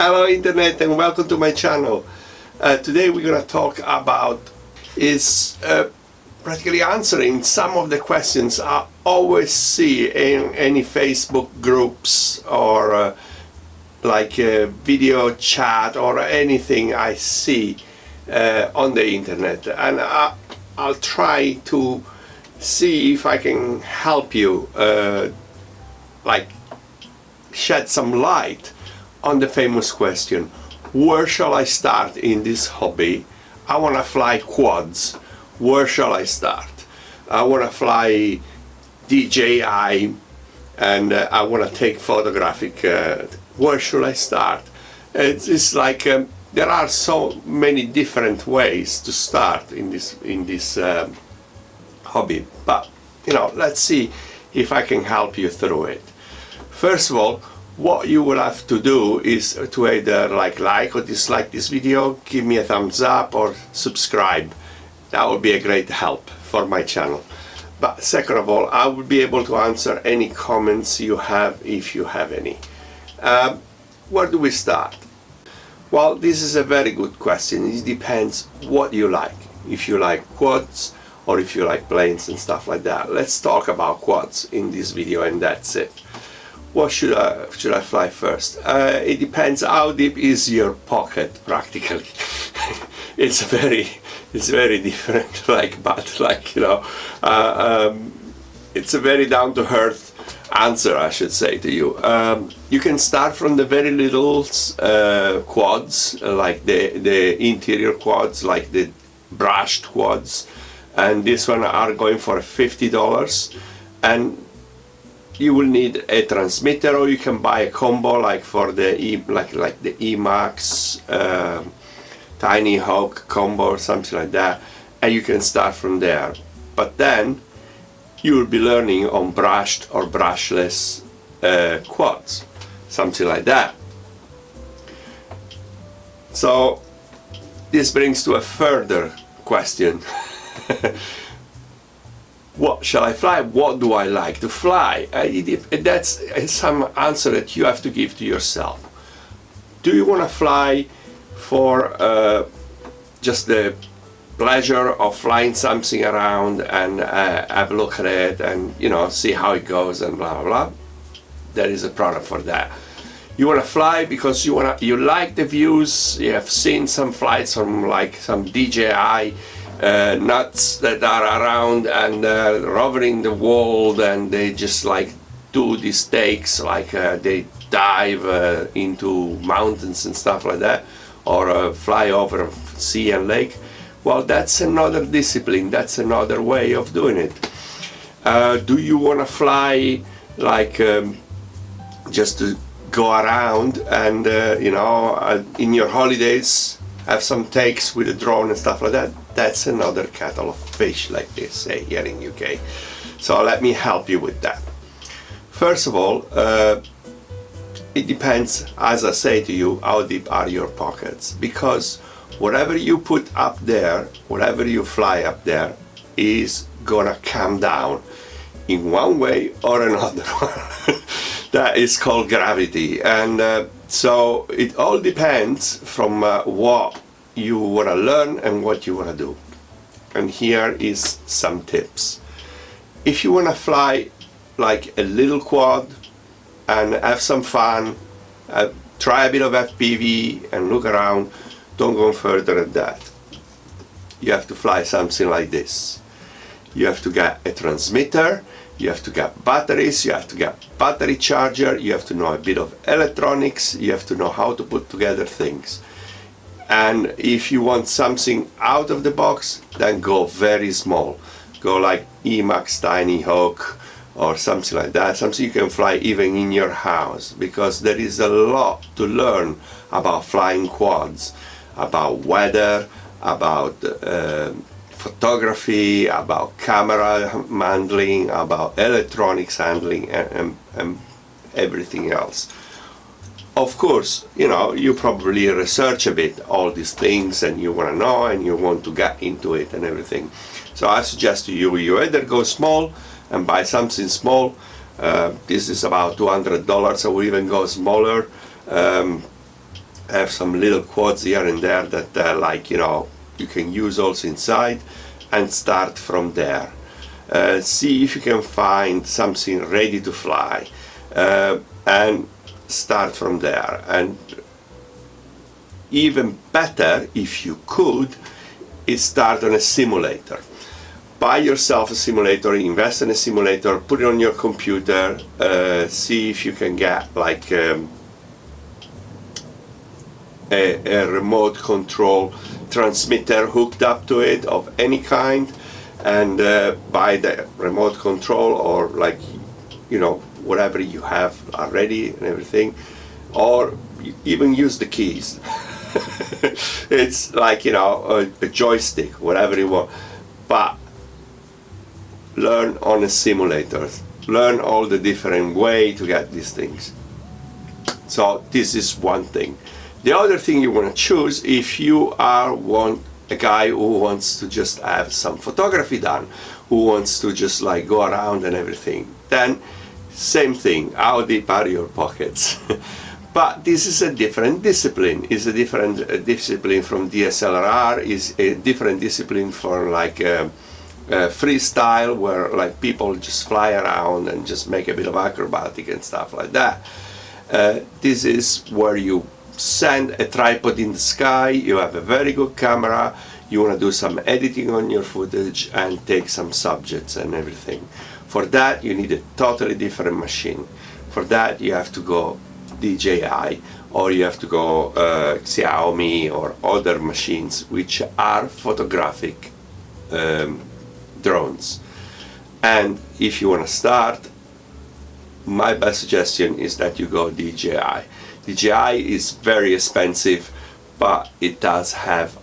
Hello Internet and welcome to my channel. Today we're going to talk about practically answering some of the questions I always see in any Facebook groups or like a video chat or anything I see on the internet, and I'll try to see if I can help you like shed some light on the famous question, where shall I start in this hobby? I want to fly quads. Where shall I start? I want to fly DJI and I want to take photographic. Where should I start? It's like there are so many different ways to start in this hobby, but let's see if I can help you through it. First of all, what you will have to do is to either like or dislike this video, give me a thumbs up or subscribe. That would be a great help for my channel. But second of all, I will be able to answer any comments you have if you have any. Where do we start? Well, this is a very good question. It depends what you like. If you like quads or if you like planes and stuff like that. Let's talk about quads in this video, and that's it. What should I fly first? It depends how deep is your pocket, practically. it's very different, it's a very down-to-earth answer, I should say to you. You can start from the very little quads, like the interior quads, like the brushed quads, and this one are going for $50, and you will need a transmitter, or you can buy a combo like for the the Emax Tiny Hawk combo or something like that, and you can start from there. But then you will be learning on brushed or brushless quads, something like that. So this brings to a further question. What shall I fly? What do I like to fly? That's some answer that you have to give to yourself. Do you want to fly for just the pleasure of flying something around and have a look at it and see how it goes and blah blah blah? There is a product for that. You want to fly because you like the views. You have seen some flights from like some DJI nuts that are around and rovering the world, and they just do these takes, they dive into mountains and stuff like that, or fly over sea and lake. Well, that's another discipline, that's another way of doing it. Do you want to fly just to go around and in your holidays have some takes with a drone and stuff like that? That's another kettle of fish, like they say here in UK. So let me help you with that. First of all, it depends, as I say to you, how deep are your pockets, because whatever you put up there, whatever you fly up there, is gonna come down in one way or another. That is called gravity, and so it all depends from what you want to learn and what you want to do. And here is some tips. If you want to fly like a little quad and have some fun, try a bit of FPV and look around, don't go further than that. You have to fly something like this. You have to get a transmitter, you have to get batteries, you have to get battery charger, you have to know a bit of electronics, you have to know how to put together things. And if you want something out of the box, then go very small. Go like Emax Tiny Hawk or something like that, something you can fly even in your house, because there is a lot to learn about flying quads, about weather, about photography, about camera handling, about electronics handling, and everything else. Of course, you probably research a bit all these things and you want to know and you want to get into it and everything. So I suggest to you, you either go small and buy something small. This is about $200, or even go smaller. have some little quads here and there that like, you know, you can use also inside, and start from there. See if you can find something ready to fly, and start from there. And even better, if you could, is start on a simulator. Buy yourself a simulator, invest in a simulator, put it on your computer, see if you can get like a remote control transmitter hooked up to it of any kind, and buy the remote control, or like, you know, whatever you have already and everything, or even use the keys. It's like, you know, a joystick, whatever you want, but learn on a simulator, learn all the different way to get these things. So this is one thing. The other thing you want to choose, if you are a guy who wants to just have some photography done, who wants to just like go around and everything, then same thing, how deep are your pockets? But this is a different discipline. It's a different discipline from DSLR, is a different discipline for like freestyle, where like people just fly around and just make a bit of acrobatic and stuff like that. This is where you send a tripod in the sky, you have a very good camera, you want to do some editing on your footage and take some subjects and everything. For that you need a totally different machine. For that you have to go DJI, or you have to go Xiaomi or other machines which are photographic drones. And if you want to start, my best suggestion is that you go DJI. DJI is very expensive, but it does have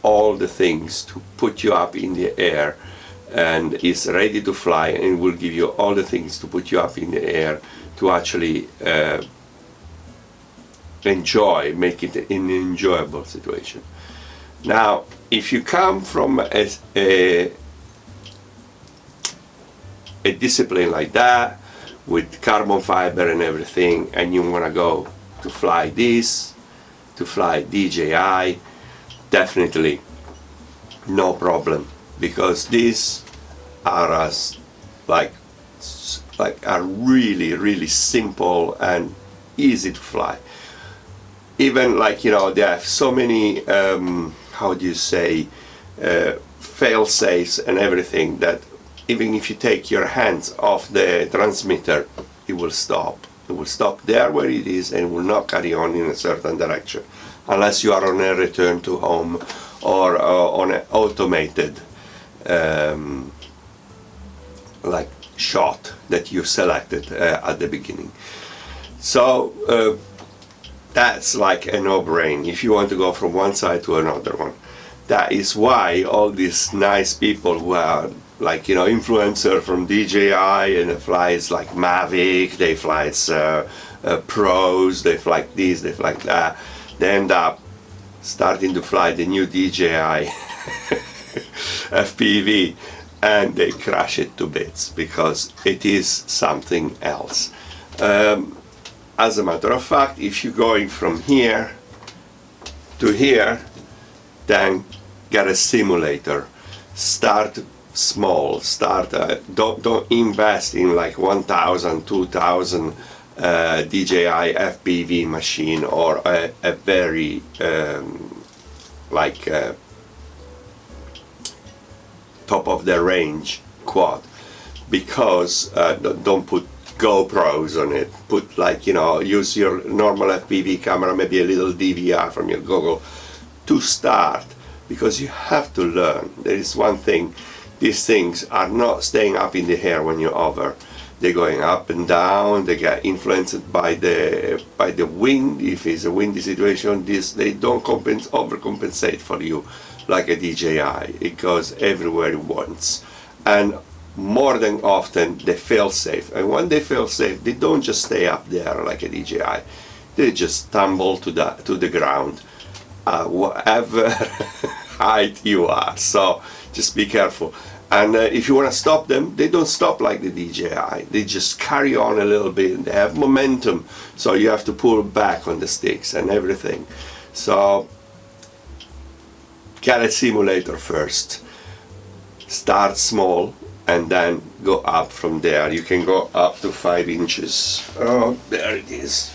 all the things to put you up in the air, and is ready to fly, and will give you all the things to put you up in the air to actually make it an enjoyable situation. Now, if you come from a discipline like that, with carbon fiber and everything, and you want to go to fly this, to fly DJI, definitely no problem, because these are are really simple and easy to fly. Even like, you know, they have so many how do you say, fail safes and everything, that even if you take your hands off the transmitter, it will stop. It will stop there where it is and will not carry on in a certain direction, unless you are on a return to home or on an automated like shot that you selected at the beginning. So that's like a no-brainer if you want to go from one side to another one. That is why all these nice people who are like, you know, influencer from DJI and flies like Mavic, they fly pros, they fly this, they fly that, they end up starting to fly the new DJI FPV, and they crash it to bits because it is something else. As a matter of fact, if you're going from here to here, then get a simulator. Start small. Don't invest in like 1,000, 2,000 DJI FPV machine, or a very top of the range quad, because don't put GoPros on it. Put like, you know, use your normal FPV camera, maybe a little DVR from your Google to start, because you have to learn. There is one thing, these things are not staying up in the air when you hover. They're going up and down, they get influenced by the wind. If it's a windy situation, they don't overcompensate for you like a DJI. It goes everywhere it wants. And more than often they fail safe, and when they fail safe, they don't just stay up there like a DJI. They just tumble to the ground, whatever height you are. So just be careful. And if you want to stop them, they don't stop like the DJI. They just carry on a little bit. They have momentum, so you have to pull back on the sticks and everything. So get a simulator first. Start small and then go up from there. You can go up to 5 inches. Oh, there it is.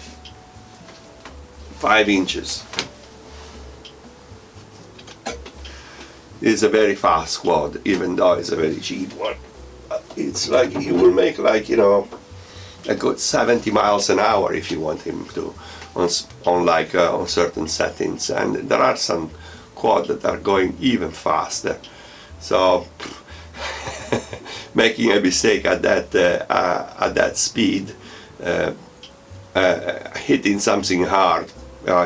5 inches. It's a very fast quad, even though it's a very cheap one. It's like, you will make like, you know, a good 70 miles an hour if you want him to, on certain settings. And there are some quad that are going even faster. So making a mistake at that speed, hitting something hard,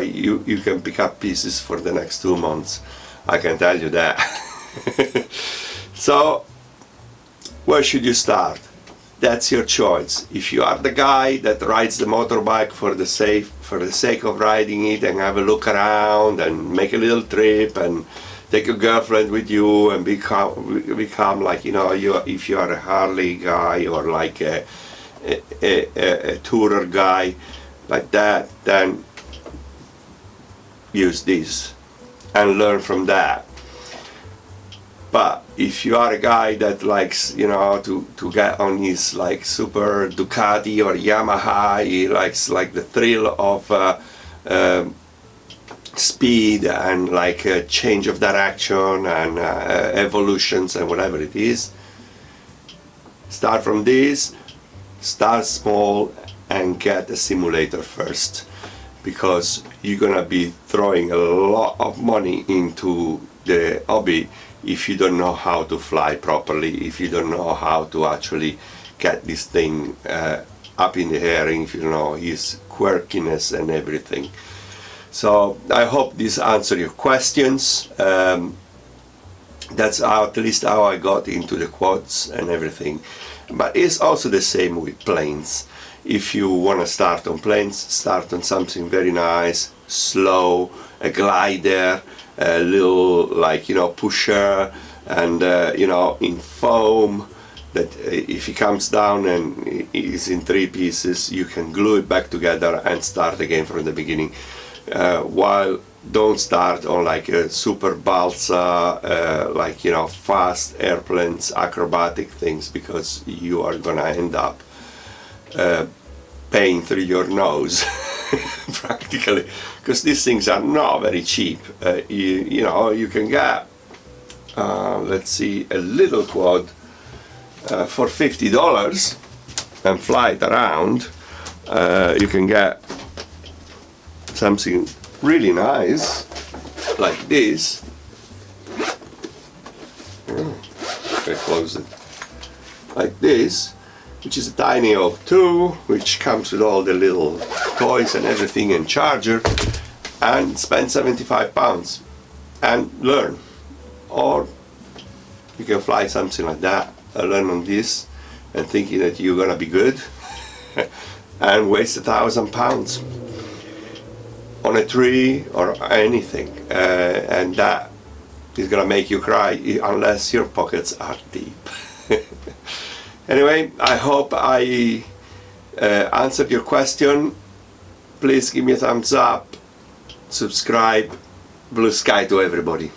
you can pick up pieces for the next 2 months. I can tell you that. So where should you start? That's your choice. If you are the guy that rides the motorbike for the sake of riding it and have a look around and make a little trip and take your girlfriend with you and become like, you know, if you are a Harley guy or like a tourer guy like that, then use this and learn from that. But if you are a guy that likes, you know, to get on his like super Ducati or Yamaha, he likes like the thrill of speed and like a change of direction and evolutions and whatever it is, start from this, start small and get a simulator first, because you're gonna be throwing a lot of money into the hobby if you don't know how to fly properly, if you don't know how to actually get this thing up in the air, if you don't know his quirkiness and everything. So I hope this answered your questions. That's at least how I got into the quads and everything. But it's also the same with planes. If you want to start on planes, start on something very nice, slow, a glider, a little like, you know, pusher, and you know, in foam, that if it comes down and is in 3 pieces, you can glue it back together and start again from the beginning. While don't start on like a super balsa, like, you know, fast airplanes, acrobatic things, because you are gonna end up paying through your nose practically, because these things are not very cheap. You know, you can get let's see, a little quad for $50 and fly it around. You can get something really nice like this. Okay, close it. Like this, which is a tiny O2, which comes with all the little toys and everything and charger, and spend £75 and learn. Or you can fly something like that, learn on this, and thinking that you're gonna be good, and waste £1,000 on a tree or anything, and that is gonna make you cry unless your pockets are deep. Anyway, I hope I answered your question. Please give me a thumbs up, subscribe. Blue sky to everybody.